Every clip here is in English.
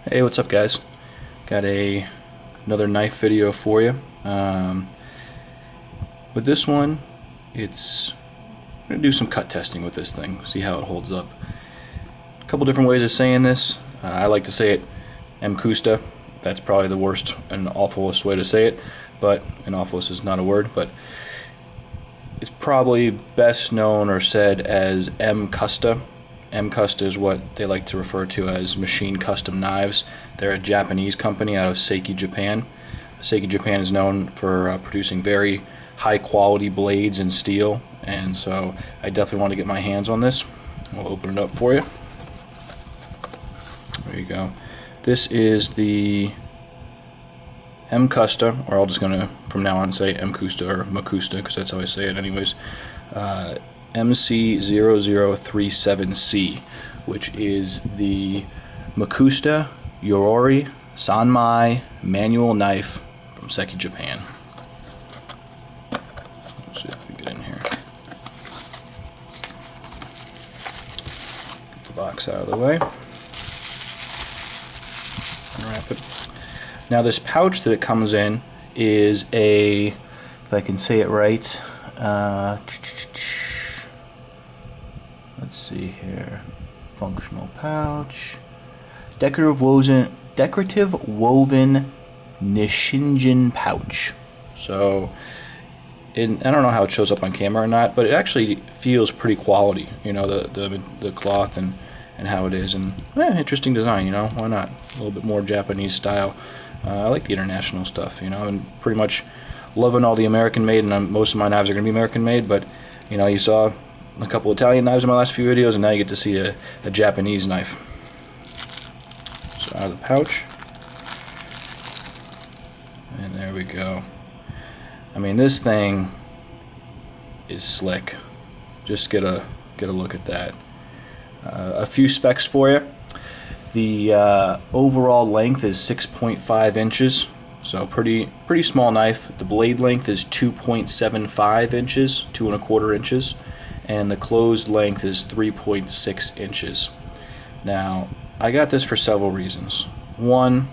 Hey, what's up guys? Got another knife video for you. With this one, I'm going to do some cut testing with this thing, see how it holds up. A couple different ways of saying this. I like to say it Mcusta. That's probably the worst and awfulest way to say it, but and awfulest is not a word, but it's probably best known or said as Mcusta. Mcusta is what they like to refer to as machine custom knives. They're a Japanese company out of Seki, Japan. Seki Japan is known for producing very high quality blades and steel, and so I definitely want to get my hands on this. We'll open it up for you. There you go. This is the Mcusta, or I'm just gonna from now on say Mcusta or Mcusta because that's how I say it anyways. MC-0037C, which is the Mcusta Yoroi Sanmai manual knife from Seki Japan. Let's see if we get in here. Get the box out of the way. Unwrap it. Now this pouch that it comes in is a, if I can say it right, let's see here. Functional pouch. Decorative woven Nishinjin pouch. So, I don't know how it shows up on camera or not, but it actually feels pretty quality. You know, the cloth and how it is, and interesting design. You know, why not? A little bit more Japanese style. I like the international stuff. You know, I'm pretty much loving all the American made, and most of my knives are going to be American made, but you know, you saw a couple Italian knives in my last few videos, and now you get to see a Japanese knife. So out of the pouch, and there we go. I mean, this thing is slick. Just get a look at that. A few specs for you. The overall length is 6.5 inches, so pretty small knife. The blade length is 2.75 inches, 2¼ inches. And the closed length is 3.6 inches. Now, I got this for several reasons. One,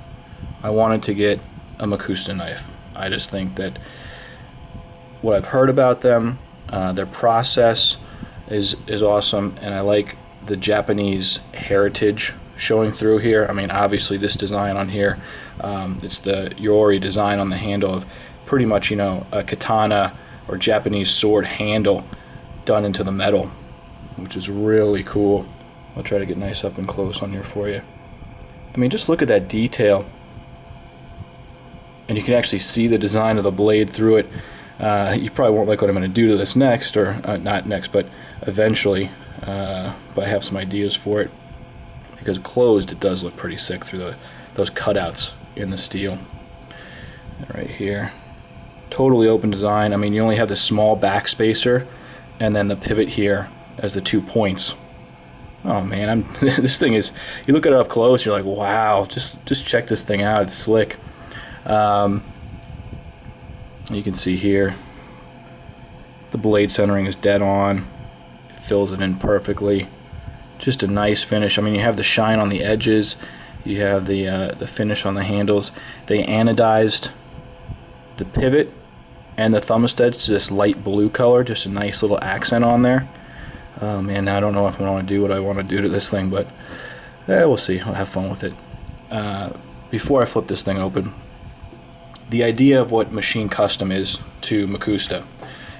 I wanted to get a Mcusta knife. I just think that what I've heard about them, their process is awesome, and I like the Japanese heritage showing through here. I mean, obviously this design on here, it's the Yoroi design on the handle of pretty much, you know, a katana or Japanese sword handle done into the metal, which is really cool. I'll try to get nice up and close on here for you. I mean, just look at that detail, and you can actually see the design of the blade through it. You probably won't like what I'm going to do to this next, or not next, but eventually, but I have some ideas for it, because closed it does look pretty sick through those cutouts in the steel. Right here, totally open design. I mean, you only have the small back spacer and then the pivot here as the 2 points. Oh man, this thing is, you look at it up close, you're like, wow, just check this thing out, it's slick. You can see here, the blade centering is dead on, it fills it in perfectly. Just a nice finish. I mean, you have the shine on the edges, you have the finish on the handles. They anodized the pivot and the thumb studs to this light blue color, just a nice little accent on there. Oh man, now I don't know if I want to do what I want to do to this thing, but we'll see. I'll have fun with it. Before I flip this thing open, the idea of what machine custom is to Mcusta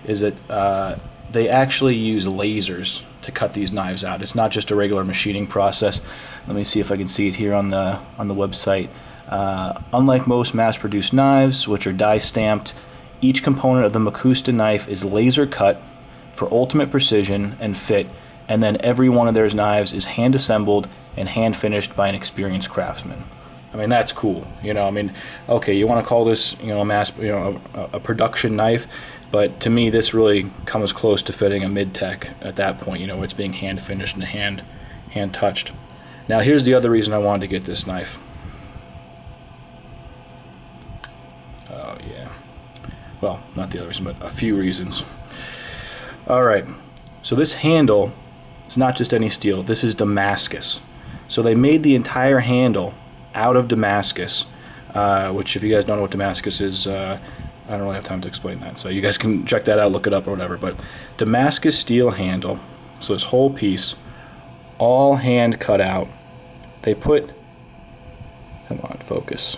is that they actually use lasers to cut these knives out. It's not just a regular machining process. Let me see if I can see it here on the website. Unlike most mass-produced knives, which are die stamped, each component of the Mcusta knife is laser cut for ultimate precision and fit, and then every one of their knives is hand assembled and hand finished by an experienced craftsman. I mean, that's cool. You know, I mean, okay, you want to call this, you know, a production knife, but to me, this really comes close to fitting a mid-tech at that point. You know, where it's being hand finished and hand touched. Now, here's the other reason I wanted to get this knife. Oh yeah. Well, not the other reason, but a few reasons. Alright, so this handle is not just any steel, this is Damascus. So they made the entire handle out of Damascus, which if you guys don't know what Damascus is, I don't really have time to explain that. So you guys can check that out, look it up or whatever. But Damascus steel handle, so this whole piece, all hand cut out. They put, come on, focus.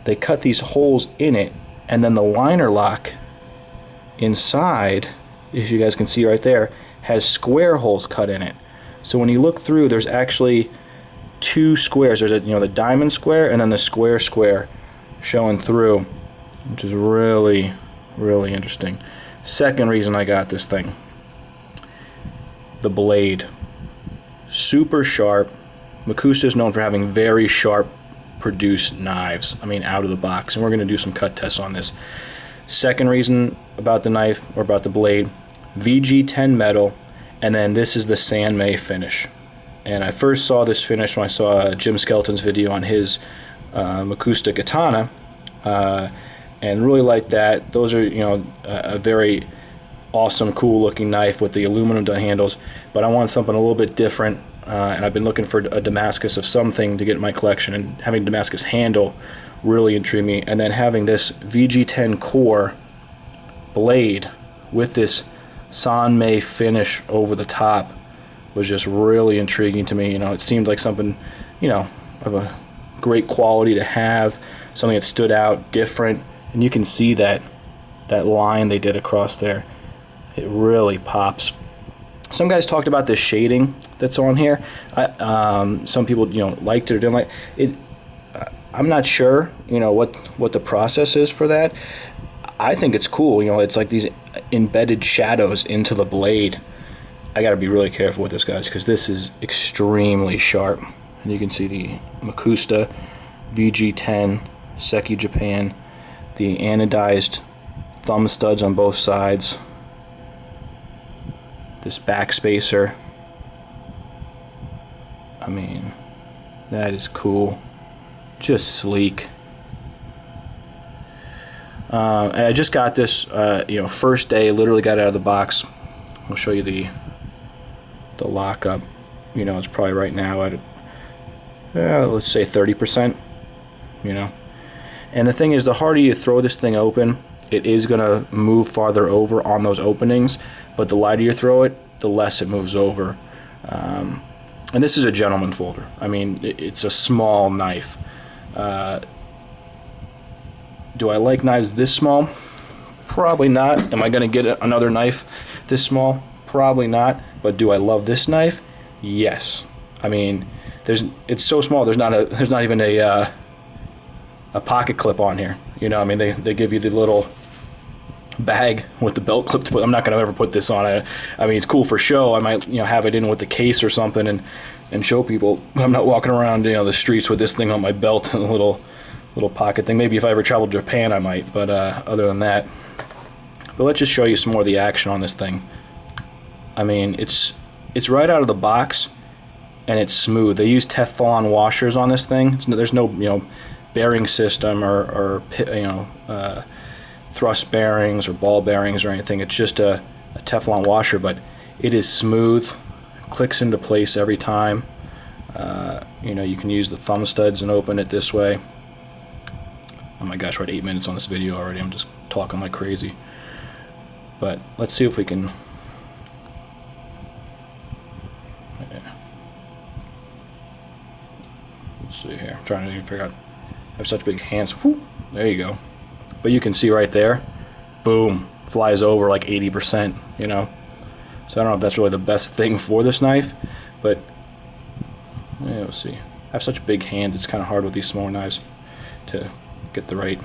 They cut these holes in it, and then the liner lock inside, if you guys can see right there, has square holes cut in it. So when you look through, there's actually two squares. There's the diamond square and then the square showing through, which is really, really interesting. Second reason I got this thing, the blade. Super sharp. Mcusta is known for having very sharp produced knives. I mean, out of the box. And we're going to do some cut tests on this. Second reason about the knife, or about the blade, VG10 metal, and then this is the Sanmei finish. And I first saw this finish when I saw Jim Skelton's video on his Mcusta Katana, and really liked that. Those are, a very awesome, cool looking knife with the aluminum handles, but I want something a little bit different, and I've been looking for a Damascus of something to get in my collection, and having Damascus handle really intrigued me, and then having this VG10 core blade with this Sanmei finish over the top was just really intriguing to me. It seemed like something, of a great quality to have, something that stood out, different, and you can see that line they did across there. It really pops. Some guys talked about the shading that's on here. Some people, liked it or didn't like it. I'm not sure, what the process is for that. I think it's cool. It's like these embedded shadows into the blade. I got to be really careful with this, guys, because this is extremely sharp. And you can see the Mcusta VG10 Seki Japan, the anodized thumb studs on both sides, this back spacer. I mean, that is cool. Just sleek. And I just got this, first day, literally got it out of the box. I'll show you the lockup. It's probably right now at, let's say 30%, And the thing is, the harder you throw this thing open, it is going to move farther over on those openings, but the lighter you throw it, the less it moves over. And this is a gentleman folder. I mean, it's a small knife. Do I like knives this small? Probably not. Am I going to get another knife this small? Probably not. But do I love this knife? Yes. I mean, it's so small. There's not even a pocket clip on here. I mean, they give you the little bag with the belt clip to put. I'm not going to ever put this on. I mean, it's cool for show. I might have it in with the case or something and show people. I'm not walking around the streets with this thing on my belt and a little pocket thing. Maybe if I ever traveled to Japan I might, but other than that. But let's just show you some more of the action on this thing. I mean, it's right out of the box, and it's smooth. They use Teflon washers on this thing. There's no bearing system or thrust bearings or ball bearings or anything. It's just a Teflon washer, but it is smooth, clicks into place every time. You can use the thumb studs and open it this way. Oh my gosh, we're at 8 minutes on this video already. I'm just talking like crazy. But let's see if we can. Yeah. Let's see here. I'm trying to even figure out. I have such big hands. Whew, there you go. But you can see right there, boom, flies over like 80%, So I don't know if that's really the best thing for this knife, but yeah, we'll see. I have such big hands, it's kind of hard with these small knives to get the right.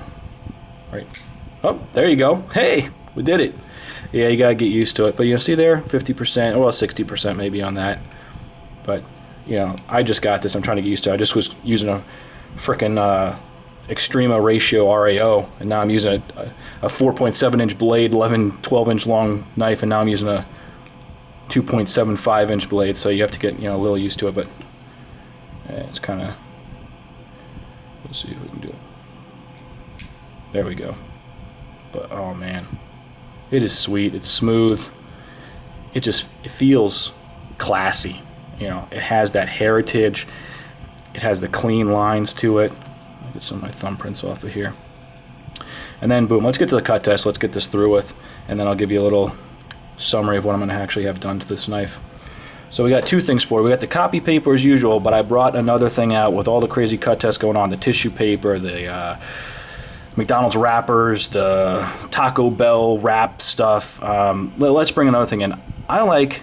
Oh, there you go. Hey, we did it. Yeah, you gotta get used to it. But see there, 50%, well, 60% maybe on that. But I just got this. I'm trying to get used to it. I just was using a frickin' Extrema ratio RAO, and now I'm using a 4.7 inch blade, 12 inch long knife, and now I'm using a 2.75 inch blade. So you have to get a little used to it. But it's kind of. Let's see if we can do it. There we go. But oh man, it is sweet. It's smooth. It feels classy. It has that heritage. It has the clean lines to it. I'll get some of my thumbprints off of here. And then boom, let's get to the cut test. Let's get this through with, and then I'll give you a little summary of what I'm going to actually have done to this knife. So we got two things for it. We got the copy paper as usual, but I brought another thing out with all the crazy cut tests going on. The tissue paper, the McDonald's wrappers, the Taco Bell wrap stuff. Let's bring another thing in. I like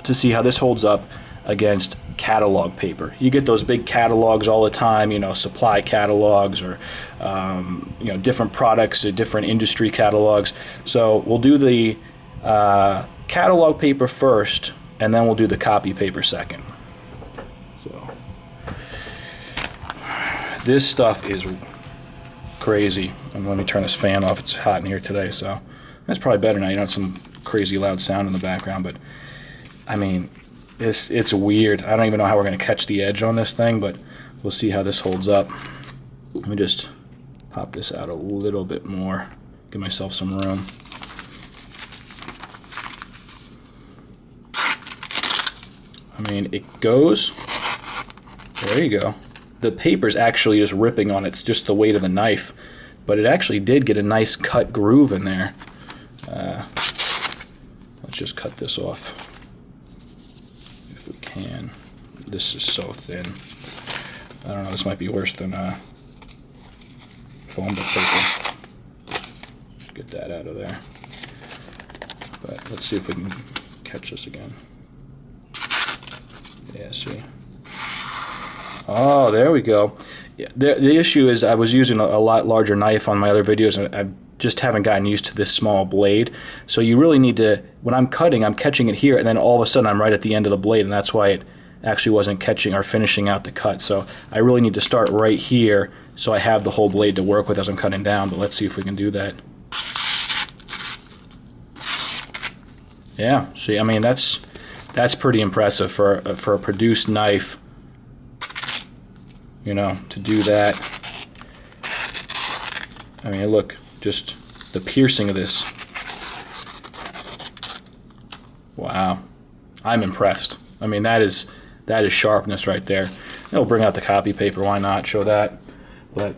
to see how this holds up against catalog paper. You get those big catalogs all the time, you know, supply catalogs or you know, different products, different industry catalogs. So we'll do the catalog paper first, and then we'll do the copy paper second. So this stuff is crazy. And let me turn this fan off. It's hot in here today, so that's probably better now. You don't have some crazy loud sound in the background, but I mean, it's weird. I don't even know how we're going to catch the edge on this thing, but we'll see how this holds up. Let me just pop this out a little bit more, give myself some room. I mean, it goes. There you go. The paper's actually just ripping on it. It's just the weight of the knife, but it actually did get a nice cut groove in there. Let's just cut this off. If we can. This is so thin. I don't know, this might be worse than foam book paper. Get that out of there. But let's see if we can catch this again. Yeah, see. Oh, there we go. Yeah, the issue is I was using a lot larger knife on my other videos, and I just haven't gotten used to this small blade. So you really need to, when I'm cutting, I'm catching it here, and then all of a sudden I'm right at the end of the blade, and that's why it actually wasn't catching or finishing out the cut. So I really need to start right here so I have the whole blade to work with as I'm cutting down, but let's see if we can do that. Yeah, see, I mean, that's pretty impressive for a produced knife, you know, to do that. I mean, look, just the piercing of this. Wow, I'm impressed. I mean, that is sharpness right there. It'll bring out the copy paper, why not show that? But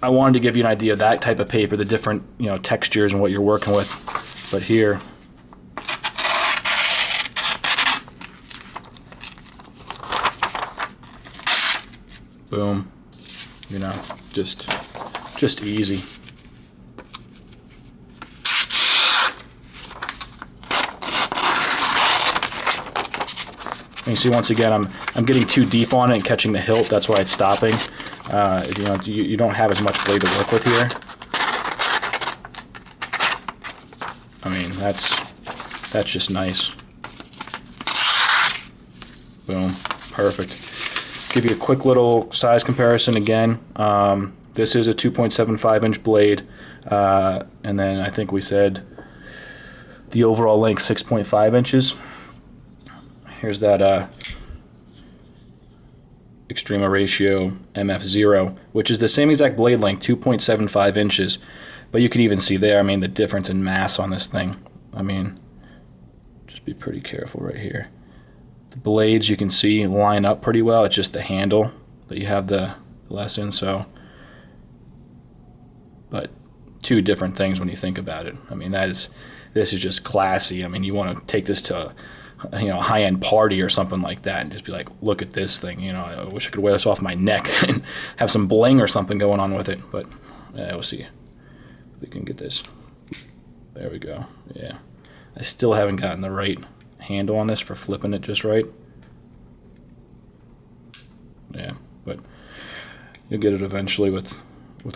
I wanted to give you an idea of that type of paper, the different, you know, textures and what you're working with. But here, boom, you know, just easy. And you see, once again, I'm getting too deep on it and catching the hilt. That's why it's stopping. You know, you don't have as much blade to work with here. I mean, that's just nice. Boom, perfect. Give you a quick little size comparison again. This is a 2.75 inch blade, and then I think we said the overall length 6.5 inches. Here's that Extrema Ratio MF0, which is the same exact blade length, 2.75 inches, but you can even see there, I mean, the difference in mass on this thing. I mean, just be pretty careful right here. The blades, you can see, line up pretty well. It's just the handle that you have the less in, so. But two different things when you think about it. I mean, this is just classy. I mean, you want to take this to a high-end party or something like that and just be like, look at this thing. You know, I wish I could wear this off my neck and have some bling or something going on with it. But we'll see if we can get this. There we go. Yeah, I still haven't gotten the right handle on this for flipping it just right. Yeah, but you'll get it eventually with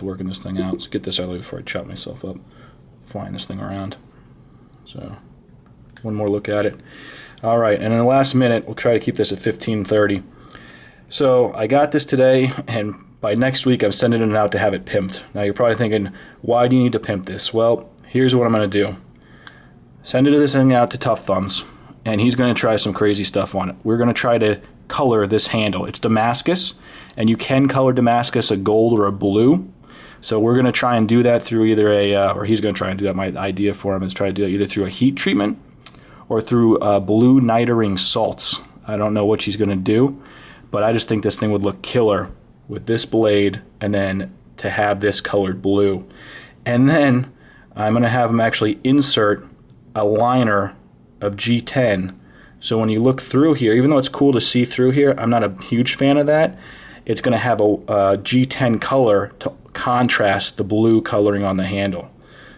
working this thing out. So get this out of the way before I chop myself up flying this thing around. So one more look at it. All right, and in the last minute, we'll try to keep this at 15:30. So I got this today, and by next week, I'm sending it out to have it pimped. Now you're probably thinking, why do you need to pimp this? Well, here's what I'm going to do. Send this thing out to Tough Thumbs, and he's going to try some crazy stuff on it. We're going to try to color this handle. It's Damascus, and you can color Damascus a gold or a blue. So we're going to try and do that through either or he's going to try and do that. My idea for him is try to do it either through a heat treatment or through blue nitering salts. I don't know what she's going to do, but I just think this thing would look killer with this blade, and then to have this colored blue. And then I'm going to have them actually insert a liner of G10. So when you look through here, even though it's cool to see through here, I'm not a huge fan of that. It's going to have a G10 color to contrast the blue coloring on the handle.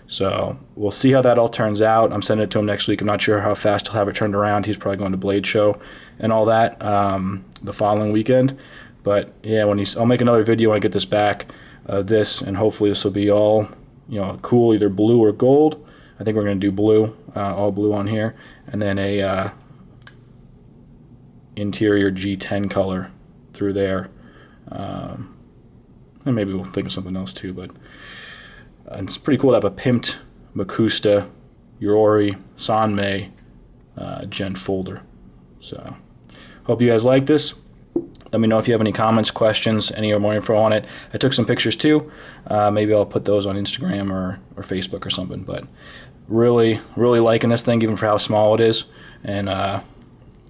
So we'll see how that all turns out. I'm sending it to him next week. I'm not sure how fast he'll have it turned around. He's probably going to Blade Show and all that the following weekend. But yeah, I'll make another video when I get this back, this, and hopefully this will be all, you know, cool, either blue or gold. I think we're going to do blue, all blue on here, and then a interior G10 color through there. And maybe we'll think of something else too, but it's pretty cool to have a pimped Mcusta Yoroi Sanmei Gen folder. So hope you guys like this. Let me know if you have any comments, questions, any more info on it. I took some pictures too. Maybe I'll put those on Instagram or Facebook or something. But really, really liking this thing, even for how small it is. And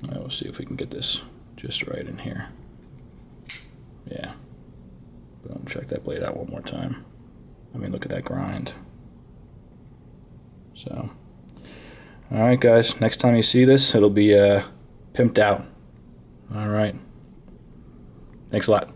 we'll see if we can get this just right in here. Yeah. Boom, check that blade out one more time. I mean, look at that grind. So, all right, guys. Next time you see this, it'll be pimped out. All right. Thanks a lot.